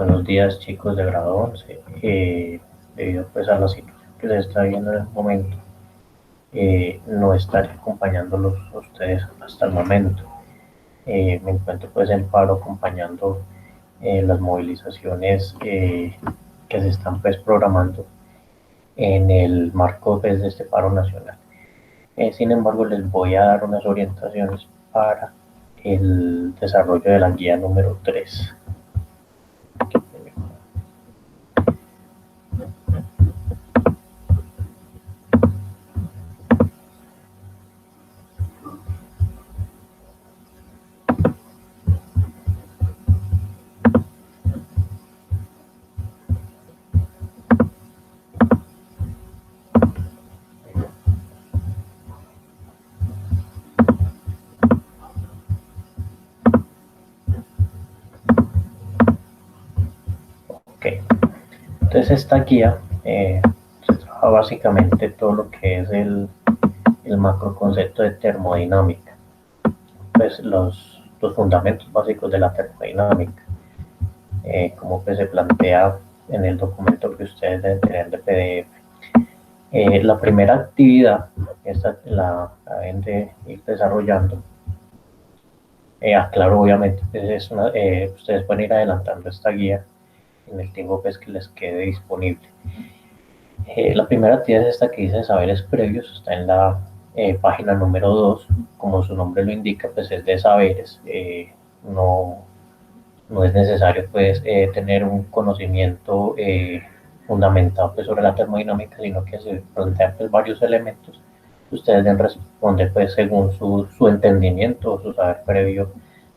Buenos días, chicos de grado 11. Debido pues a la situación que se está viendo en el momento, no estaré acompañándolos a ustedes hasta el momento. Me encuentro pues en paro acompañando las movilizaciones que se están pues programando en el marco pues, de este paro nacional. Sin embargo, les voy a dar unas orientaciones para el desarrollo de la guía número 3. Ok, entonces esta guía se trabaja básicamente todo lo que es el macro concepto de termodinámica, pues los fundamentos básicos de la termodinámica, como pues se plantea en el documento que ustedes deben tener de PDF. La primera actividad, esta la deben de ir desarrollando. Aclaro, obviamente, pues ustedes pueden ir adelantando esta guía en el tiempo pues, que les quede disponible. La primera actividad es esta que dice saberes previos, está en la página número 2, como su nombre lo indica, pues es de saberes, no, no es necesario pues tener un conocimiento fundamentado pues, sobre la termodinámica, sino que se plantean pues, varios elementos que ustedes deben responder pues según su entendimiento o su saber previo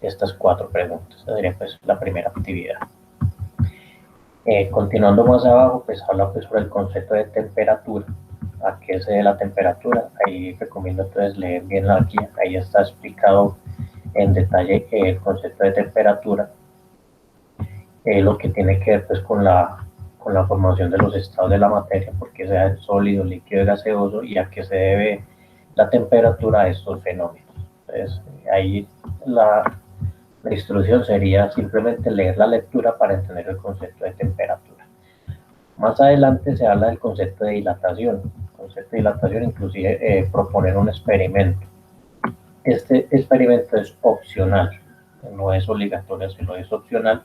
estas 4 preguntas. Esa sería pues la primera actividad. Continuando más abajo, pues habla pues sobre el concepto de temperatura. ¿A qué se debe la temperatura? Ahí recomiendo entonces leer bien la guía. Ahí está explicado en detalle el concepto de temperatura, lo que tiene que ver pues con la formación de los estados de la materia, porque sea sólido, líquido y gaseoso, y a qué se debe la temperatura de estos fenómenos. Entonces, ahí la instrucción sería simplemente leer la lectura para entender el concepto de temperatura. Más adelante se habla del concepto de dilatación. El concepto de dilatación inclusive proponer un experimento. Este experimento es opcional, no es obligatorio, sino es opcional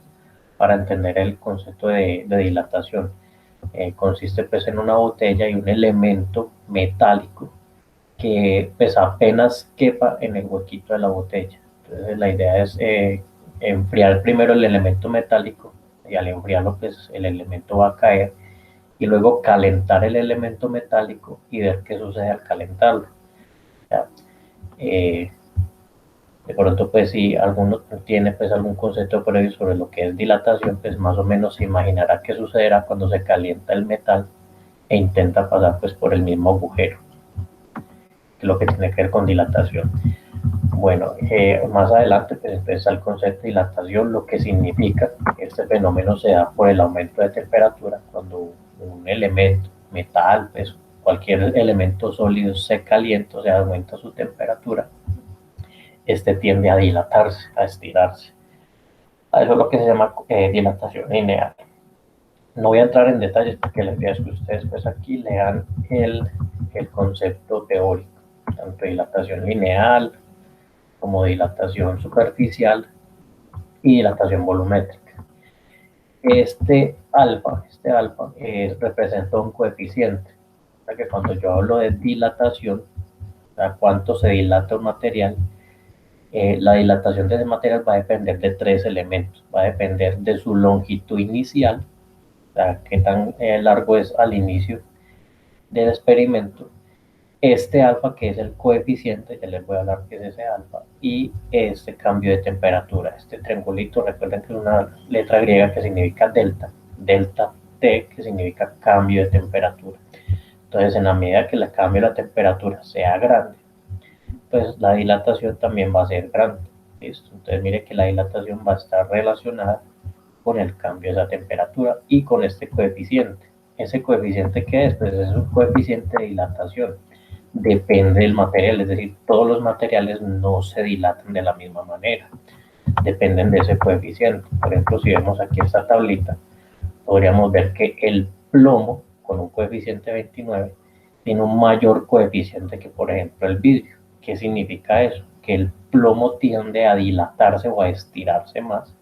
para entender el concepto de dilatación. Consiste pues en una botella y un elemento metálico que pues apenas quepa en el huequito de la botella. Entonces la idea es enfriar primero el elemento metálico y al enfriarlo pues el elemento va a caer y luego calentar el elemento metálico y ver qué sucede al calentarlo. ¿Ya? De pronto pues si alguno tiene pues algún concepto previo sobre lo que es dilatación, pues más o menos se imaginará qué sucederá cuando se calienta el metal e intenta pasar pues por el mismo agujero, que es lo que tiene que ver con dilatación. Bueno, más adelante pues empieza el concepto de dilatación, lo que significa que este fenómeno se da por el aumento de temperatura cuando un elemento, metal, pues cualquier elemento sólido se calienta, o sea, aumenta su temperatura, este tiende a dilatarse, a estirarse. A eso es lo que se llama dilatación lineal. No voy a entrar en detalles porque les pido que ustedes pues aquí lean el concepto teórico, tanto dilatación lineal como dilatación superficial y dilatación volumétrica. Este alfa representa un coeficiente, o sea que cuando yo hablo de dilatación, o sea, cuánto se dilata un material, la dilatación de ese material va a depender de 3 elementos. Va a depender de su longitud inicial, o sea, qué tan largo es al inicio del experimento. Este alfa, que es el coeficiente, ya les voy a hablar qué es ese alfa, y este cambio de temperatura. Este triangulito, recuerden que es una letra griega que significa delta, delta T, que significa cambio de temperatura. Entonces, en la medida que el cambio de la temperatura sea grande, pues la dilatación también va a ser grande. ¿Listo? Entonces mire que la dilatación va a estar relacionada con el cambio de esa temperatura y con este coeficiente. ¿Ese coeficiente qué es? Pues es un coeficiente de dilatación. Depende del material, es decir, todos los materiales no se dilatan de la misma manera. dependen de ese coeficiente. Por ejemplo, si vemos aquí esta tablita, podríamos ver que el plomo, con un coeficiente de 29, tiene un mayor coeficiente que, por ejemplo, el vidrio. ¿Qué significa eso? Que el plomo tiende a dilatarse o a estirarse más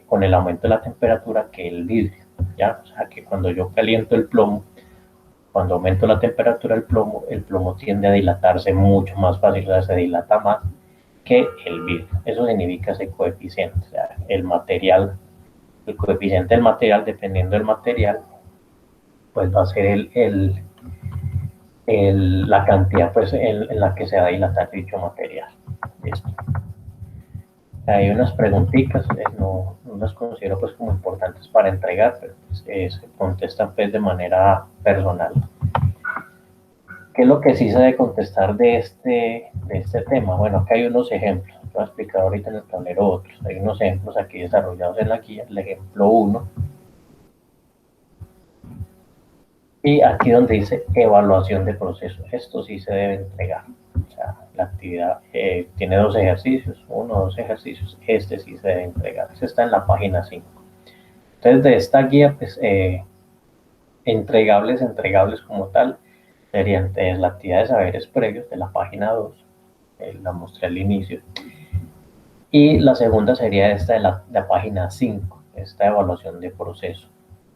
con el aumento de la temperatura que el vidrio, ¿ya? O sea, que cuando yo caliento el plomo, cuando aumento la temperatura del el plomo tiende a dilatarse mucho más fácil, o sea, se dilata más que el vidrio. Eso significa ese coeficiente, o sea, el material, el coeficiente del material, dependiendo del material, pues va a ser la cantidad pues, en la que se va a dilatar dicho material. ¿Listo? Hay unas preguntitas, no las considero pues como importantes para entregar, pero pues, se contestan pues de manera personal. ¿Qué es lo que sí se debe contestar de este tema? Bueno, acá hay unos ejemplos. Voy a explicar ahorita en el tablero otros. Hay unos ejemplos aquí desarrollados en la guía. El ejemplo 1. Y aquí donde dice evaluación de proceso. Esto sí se debe entregar. O sea, la actividad tiene dos ejercicios. Uno o dos ejercicios. Este sí se debe entregar. Este está en la página 5. Entonces, de esta guía, pues, entregables como tal, serían la actividad de saberes previos de la página 2, la mostré al inicio, y la segunda sería esta de la página 5, esta evaluación de proceso,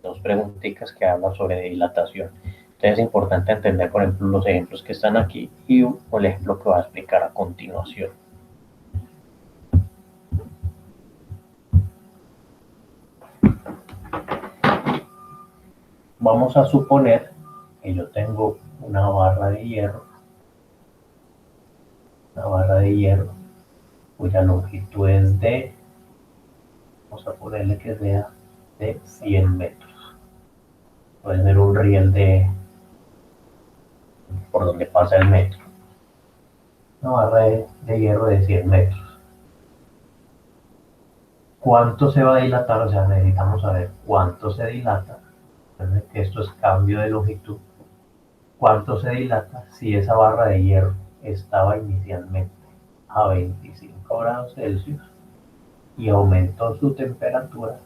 dos preguntitas que hablan sobre dilatación. Entonces es importante entender, por ejemplo, los ejemplos que están aquí y el ejemplo que voy a explicar a continuación. Vamos a suponer que yo tengo una barra de hierro, cuya longitud es de, vamos a ponerle que sea de 100 metros. Puede ser un riel por donde pasa el metro. Una barra de hierro de 100 metros. ¿Cuánto se va a dilatar? O sea, necesitamos saber cuánto se dilata. Recuerden que esto es cambio de longitud. ¿Cuánto se dilata si esa barra de hierro estaba inicialmente a 25 grados Celsius y aumentó su temperatura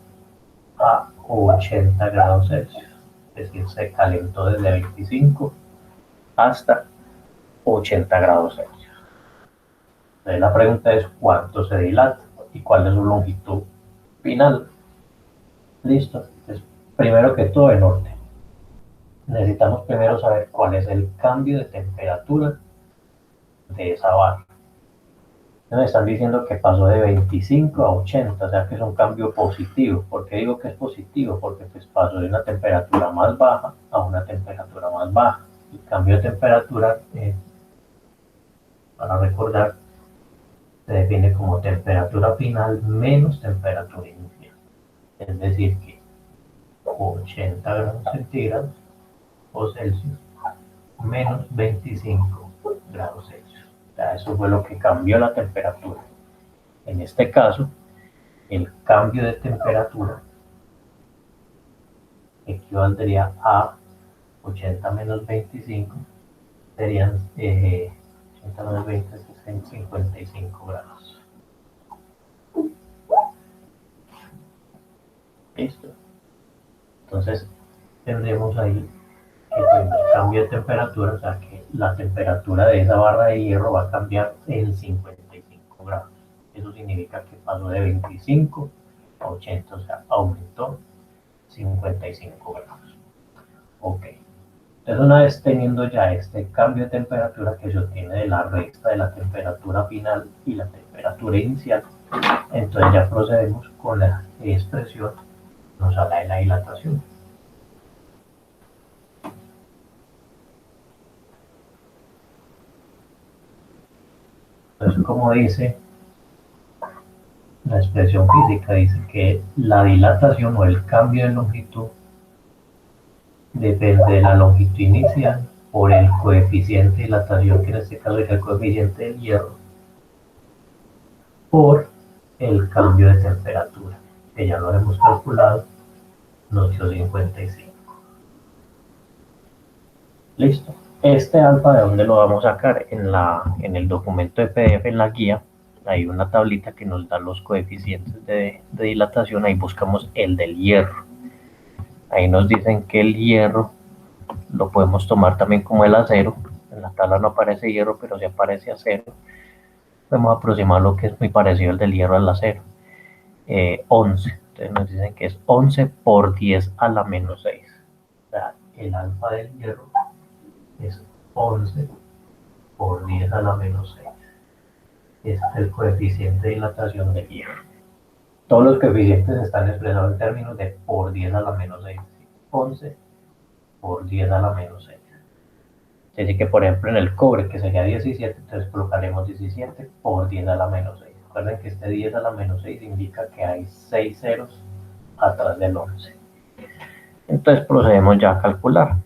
a 80 grados Celsius? Es decir, se calentó desde 25 hasta 80 grados Celsius. Entonces la pregunta es cuánto se dilata y cuál es su longitud final. Listo. Entonces, primero que todo, el orden. Necesitamos primero saber cuál es el cambio de temperatura de esa barra. Nos están diciendo que pasó de 25 a 80, o sea que es un cambio positivo. ¿Por qué digo que es positivo? Porque pues pasó de una temperatura más baja a una temperatura más baja. El cambio de temperatura, para recordar, se define como temperatura final menos temperatura inicial. Es decir, que 80 grados centígrados o Celsius menos 25 grados Celsius. O sea, eso fue lo que cambió la temperatura. En este caso, el cambio de temperatura equivaldría a 80 menos 25, serían 80 menos 20, 55 grados. Listo. Entonces, tendremos ahí que tenemos cambio de temperatura, o sea que la temperatura de esa barra de hierro va a cambiar en 55 grados. Eso significa que pasó de 25 a 80, o sea, aumentó 55 grados. Ok. Entonces, una vez teniendo ya este cambio de temperatura que se obtiene de la resta de la temperatura final y la temperatura inicial, entonces ya procedemos con la expresión que nos habla de la dilatación. Entonces, como dice la expresión física, dice que la dilatación o el cambio de longitud depende de la longitud inicial por el coeficiente de dilatación, que en este caso es el coeficiente del hierro, por el cambio de temperatura, que ya lo hemos calculado, nos dio 55. Listo. Este alfa, ¿de dónde lo vamos a sacar? En el documento de PDF, en la guía, hay una tablita que nos da los coeficientes de dilatación, ahí buscamos el del hierro. Ahí nos dicen que el hierro lo podemos tomar también como el acero. En la tabla no aparece hierro, pero sí aparece acero. Podemos aproximar lo que es muy parecido al del hierro al acero. 11. Entonces nos dicen que es 11 por 10 a la menos 6. O sea, el alfa del hierro es 11 por 10 a la menos 6. Es el coeficiente de dilatación del hierro. Todos los coeficientes están expresados en términos de por 10 a la menos 6. 11 por 10 a la menos 6. Así que, por ejemplo, en el cobre, que sería 17, entonces colocaremos 17 por 10 a la menos 6. Recuerden que este 10 a la menos 6 indica que hay 6 ceros atrás del 11. Entonces procedemos ya a calcular.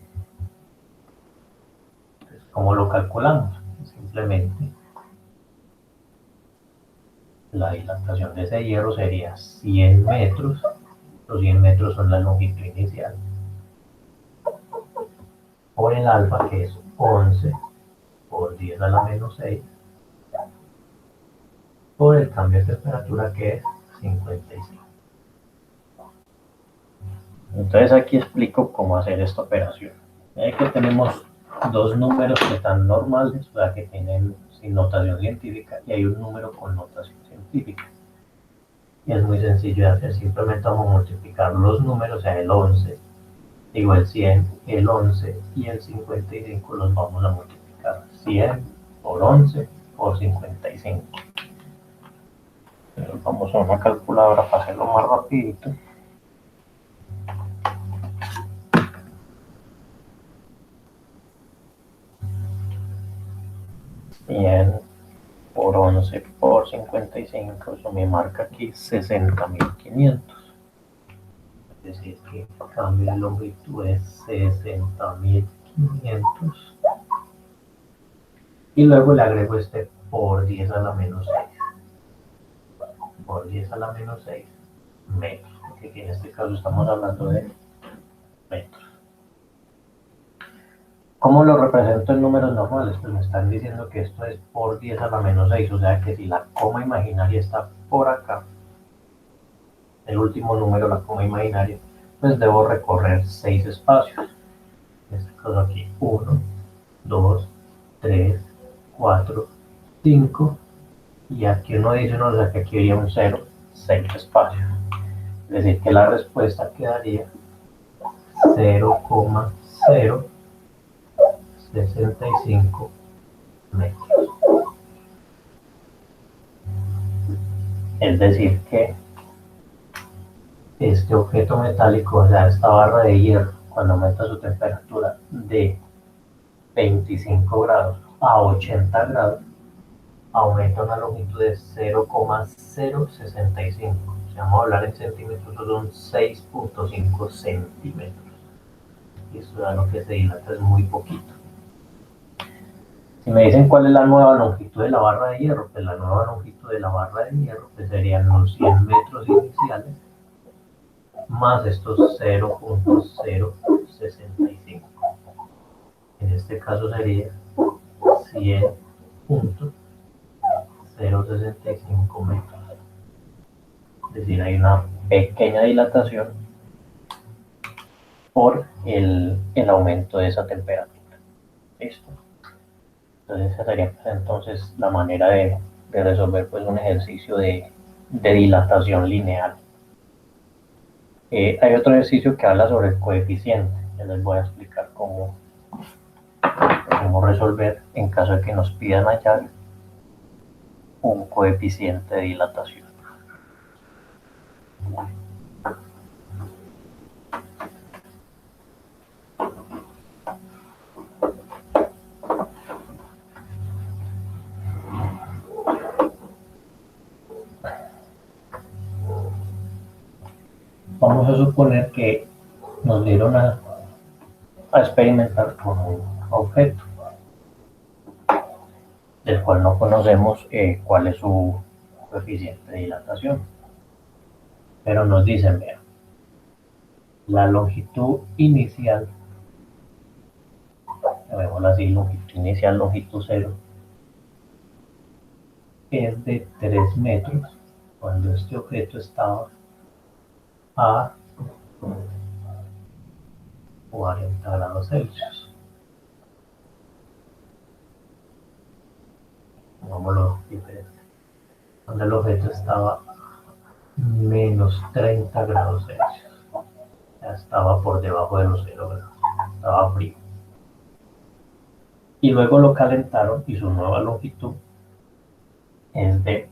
Entonces, ¿cómo lo calculamos? Simplemente la dilatación de ese hierro sería 100 metros. Los 100 metros son la longitud inicial. Por el alfa, que es 11 por 10 a la menos 6. Por el cambio de temperatura, que es 55. Entonces aquí explico cómo hacer esta operación. Aquí que tenemos dos números que están normales, o sea, que tienen sin notación científica, y hay un número con notación científica. Y es muy sencillo de hacer, simplemente vamos a multiplicar los números, o sea, el 11, digo el 100, el 11 y el 55 los vamos a multiplicar. 100 por 11 por 55. Entonces vamos a una calculadora para hacerlo más rapidito. 100 por 11 por 55, eso me marca aquí 60.500. Es decir, que el cambio de longitud es 60.500. Y luego le agrego este por 10 a la menos 6. Por 10 a la menos 6 metros. Porque aquí en este caso estamos hablando de metros. ¿Cómo lo represento en números normales? Pues me están diciendo que esto es por 10 a la menos 6, o sea que si la coma imaginaria está por acá, el último número, la coma imaginaria, pues debo recorrer 6 espacios. En este caso aquí, 1, 2, 3, 4, 5, y aquí uno dice, no, o sea que aquí habría un 0, 6 espacios. Es decir, que la respuesta quedaría 0,065 metros. Es decir, que este objeto metálico, o sea, esta barra de hierro, cuando aumenta su temperatura de 25 grados a 80 grados, aumenta una longitud de 0,065. Si vamos a hablar en centímetros, son 6,5 centímetros. Y eso da lo que se dilata es muy poquito. Si me dicen cuál es la nueva longitud de la barra de hierro, pues la nueva longitud de la barra de hierro pues serían los 100 metros iniciales más estos 0,065. En este caso sería 100,065 metros. Es decir, hay una pequeña dilatación por el aumento de esa temperatura. ¿Listo? Entonces esa sería pues, entonces la manera de resolver pues, un ejercicio de dilatación lineal. Hay otro ejercicio que habla sobre el coeficiente. Ya les voy a explicar cómo resolver en caso de que nos pidan hallar un coeficiente de dilatación. Vamos a suponer que nos dieron a experimentar con un objeto del cual no conocemos cuál es su coeficiente de dilatación. Pero nos dicen, vean, la longitud inicial, llamémosla así, longitud inicial, longitud cero, es de 3 metros cuando este objeto estaba a 40 grados Celsius. Pongámoslo diferente. Cuando el objeto estaba a menos 30 grados Celsius. Ya estaba por debajo de los 0 grados. Estaba frío. Y luego lo calentaron y su nueva longitud es de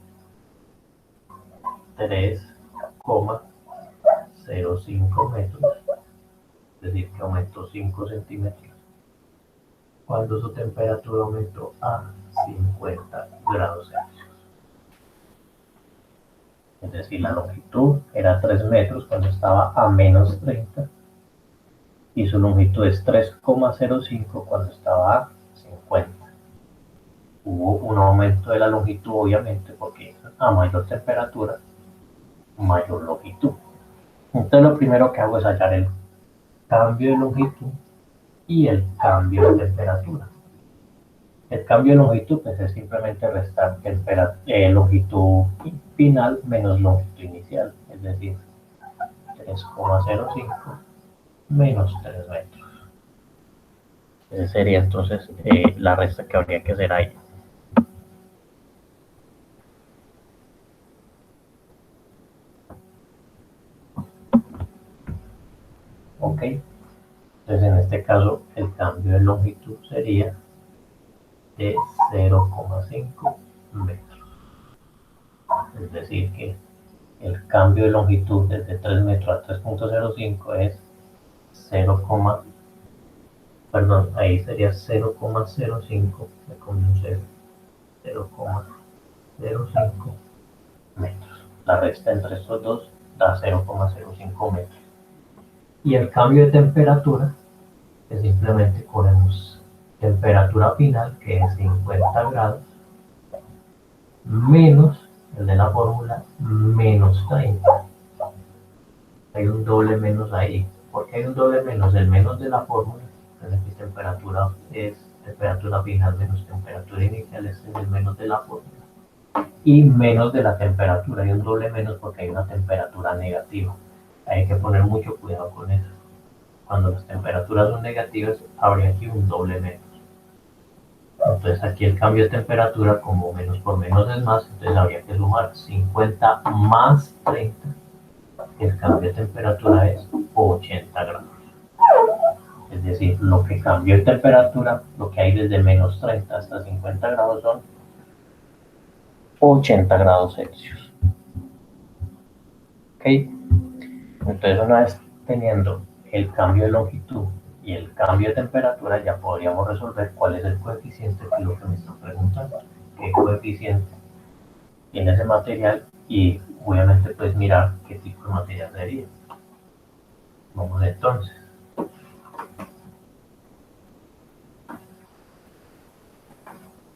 3,05 metros, es decir, que aumentó 5 centímetros, cuando su temperatura aumentó a 50 grados Celsius. Es decir, la longitud era 3 metros cuando estaba a menos 30 y su longitud es 3,05 cuando estaba a 50. Hubo un aumento de la longitud, obviamente, porque a mayor temperatura, mayor longitud. Entonces lo primero que hago es hallar el cambio de longitud y el cambio de temperatura. El cambio de longitud pues, es simplemente restar longitud final menos longitud inicial, es decir, 3,05 menos 3 metros. Esa sería entonces la resta que habría que hacer ahí. Ok, entonces en este caso el cambio de longitud sería de 0,5 metros. Es decir que el cambio de longitud desde 3 metros a 3,05 es 0, perdón, ahí sería 0,05, me comí un 0, 0,05 metros. La resta entre estos dos da 0,05 metros. Y el cambio de temperatura, que simplemente ponemos temperatura final, que es 50 grados, menos el de la fórmula, menos 30. Hay un doble menos ahí. ¿Por qué hay un doble menos? El menos de la fórmula, que temperatura es temperatura final menos temperatura inicial, es el menos de la fórmula. Y menos de la temperatura, hay un doble menos porque hay una temperatura negativa. Hay que poner mucho cuidado con eso. Cuando las temperaturas son negativas, habría aquí un doble menos. Entonces aquí el cambio de temperatura, como menos por menos es más, entonces habría que sumar 50 más 30. El cambio de temperatura es 80 grados. Es decir, lo que cambió de temperatura, lo que hay desde menos 30 hasta 50 grados son 80 grados Celsius. ¿Ok? Entonces una vez teniendo el cambio de longitud y el cambio de temperatura, ya podríamos resolver cuál es el coeficiente, que es lo que me están preguntando. ¿Qué coeficiente tiene ese material? Y obviamente pues mirar qué tipo de material sería. Vamos entonces.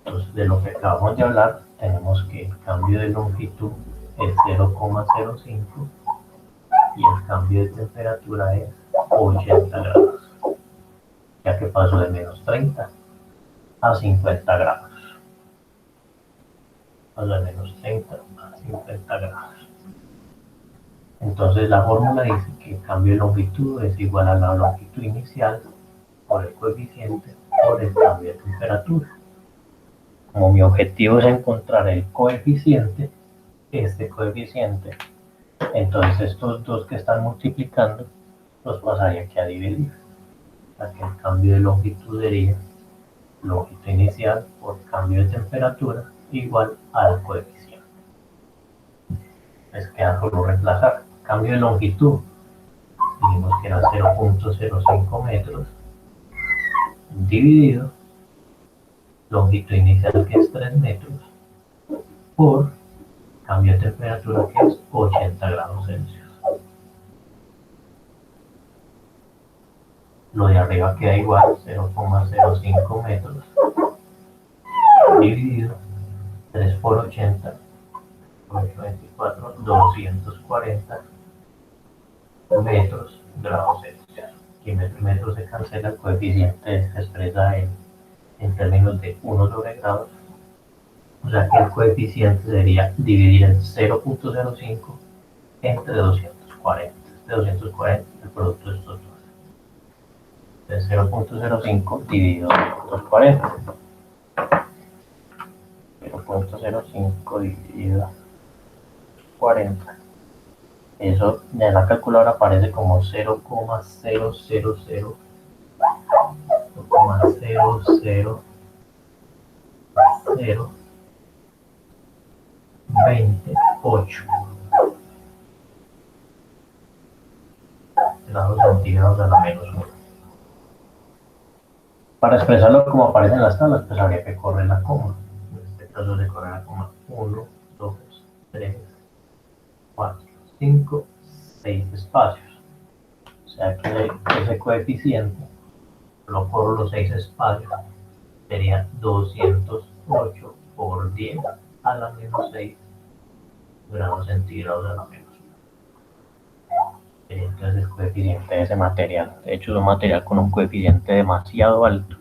Entonces de lo que acabamos de hablar, tenemos que el cambio de longitud es 0,05 y el cambio de temperatura es 80 grados, ya que pasó de menos 30 a 50 grados. Pasó de menos 30 a 50 grados. Entonces la fórmula dice que el cambio de longitud es igual a la longitud inicial por el coeficiente por el cambio de temperatura. Como mi objetivo es encontrar el coeficiente, este coeficiente, entonces estos dos que están multiplicando los pasaría aquí a dividir. Para que el cambio de longitud sería longitud inicial por cambio de temperatura igual al coeficiente. Les queda solo reemplazar. Cambio de longitud, dijimos que era 0,05 metros, dividido longitud inicial, que es 3 metros, por cambio de temperatura, que es 80 grados Celsius. Lo de arriba queda igual, 0,05 metros, dividido 3 por 80, 824, 240 metros grados Celsius. Aquí metro se cancela, el coeficiente se expresa en términos de 1 sobre grados, O sea que el coeficiente sería dividir el 0.05 entre 240. De 240 el producto de estos dos. Entonces 0.05 dividido por 240. 0.05 dividido 40. Eso en la calculadora aparece como 0,00028 grados centígrados a la menos 1. Para expresarlo como aparece en las tablas, pues habría que correr la coma. En este caso se corre la coma 1, 2, 3, 4, 5, 6 espacios. O sea que ese coeficiente, lo corro los 6 espacios, sería 208 por 10 a la menos 6 grados centígrados a la menos 1. Entonces el coeficiente de ese material, de hecho es un material con un coeficiente demasiado alto,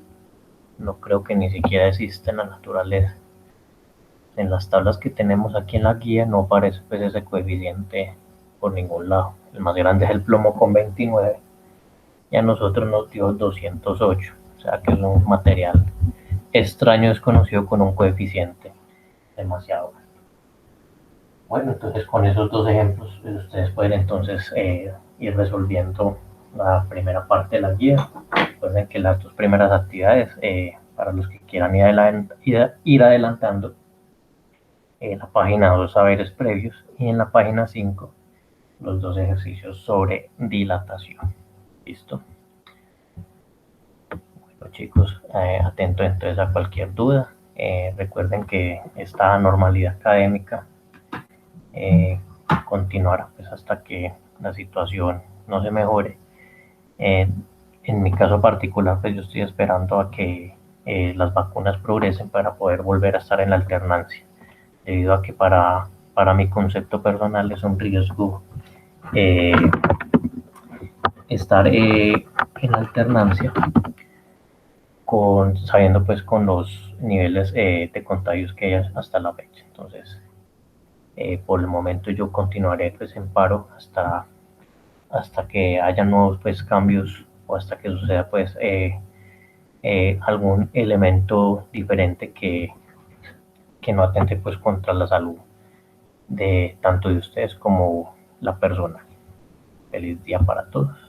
no creo que ni siquiera exista en la naturaleza. En las tablas que tenemos aquí en la guía no aparece pues ese coeficiente por ningún lado. El más grande es el plomo con 29 y a nosotros nos dio 208, o sea que es un material extraño desconocido con un coeficiente demasiado alto. Bueno, entonces con esos dos ejemplos pues, ustedes pueden entonces ir resolviendo la primera parte de la guía. Recuerden que las dos primeras actividades, para los que quieran ir adelantando, en la página 2 saberes previos y en la página 5 los dos ejercicios sobre dilatación. ¿Listo? Bueno chicos, atento entonces a cualquier duda. Recuerden que esta normalidad académica continuará pues hasta que la situación no se mejore. En mi caso particular, pues yo estoy esperando a que las vacunas progresen para poder volver a estar en la alternancia, debido a que para mi concepto personal es un riesgo eh, estar en alternancia sabiendo pues con los niveles de contagios que hay hasta la fecha. Entonces, por el momento yo continuaré pues en paro hasta que haya nuevos pues cambios o hasta que suceda pues algún elemento diferente que no atente pues contra la salud de tanto de ustedes como la persona. Feliz día para todos.